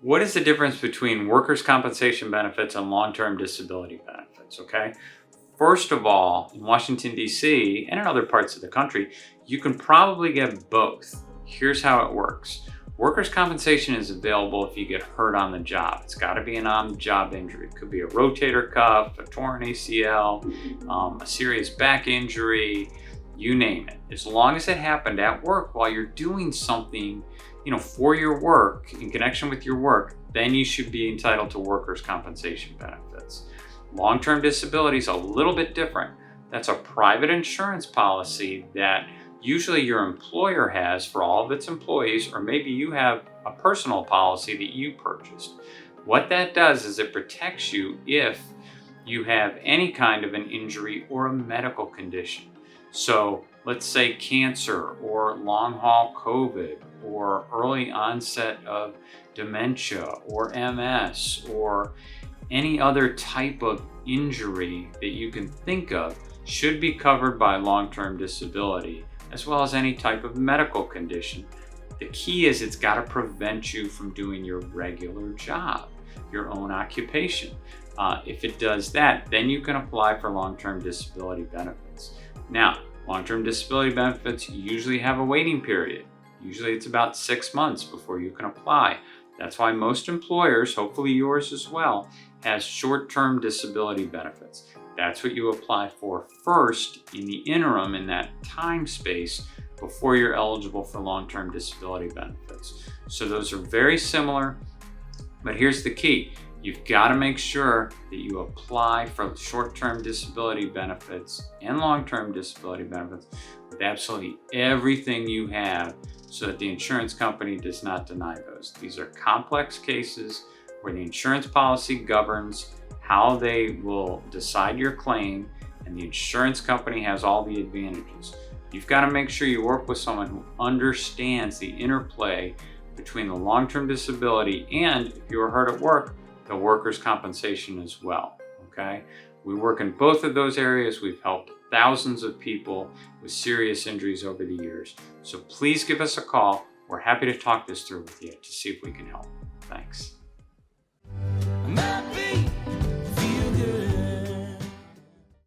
What is the difference between workers' compensation benefits and long-term disability benefits, okay? First of all, in Washington, D.C., and in other parts of the country, you can probably get both. Here's how it works. Workers' compensation is available if you get hurt on the job. It's got to be an on-the-job injury. It could be a rotator cuff, a torn ACL, a serious back injury, you name it. As long as it happened at work while you're doing something, for your work, in connection with your work, then you should be entitled to workers' compensation benefits. Long-term disability is a little bit different. That's a private insurance policy that usually your employer has for all of its employees, or maybe you have a personal policy that you purchased. What that does is it protects you if you have any kind of an injury or a medical condition. So let's say cancer or long haul COVID or early onset of dementia or MS or any other type of injury that you can think of should be covered by long-term disability, as well as any type of medical condition. The key is it's got to prevent you from doing your regular job, your own occupation. If it does that, then you can apply for long-term disability benefits. Now, long-term disability benefits usually have a waiting period. Usually it's about 6 months before you can apply. That's why most employers, hopefully yours as well, has short-term disability benefits. That's what you apply for first in the interim, in that time space before you're eligible for long-term disability benefits. So those are very similar, but here's the key. You've got to make sure that you apply for short-term disability benefits and long-term disability benefits with absolutely everything you have so that the insurance company does not deny those. These are complex cases where the insurance policy governs how they will decide your claim, and the insurance company has all the advantages. You've got to make sure you work with someone who understands the interplay between the long-term disability and, if you were hurt at work, the workers' compensation as well, okay? We work in both of those areas. We've helped thousands of people with serious injuries over the years. So please give us a call. We're happy to talk this through with you to see if we can help. Thanks.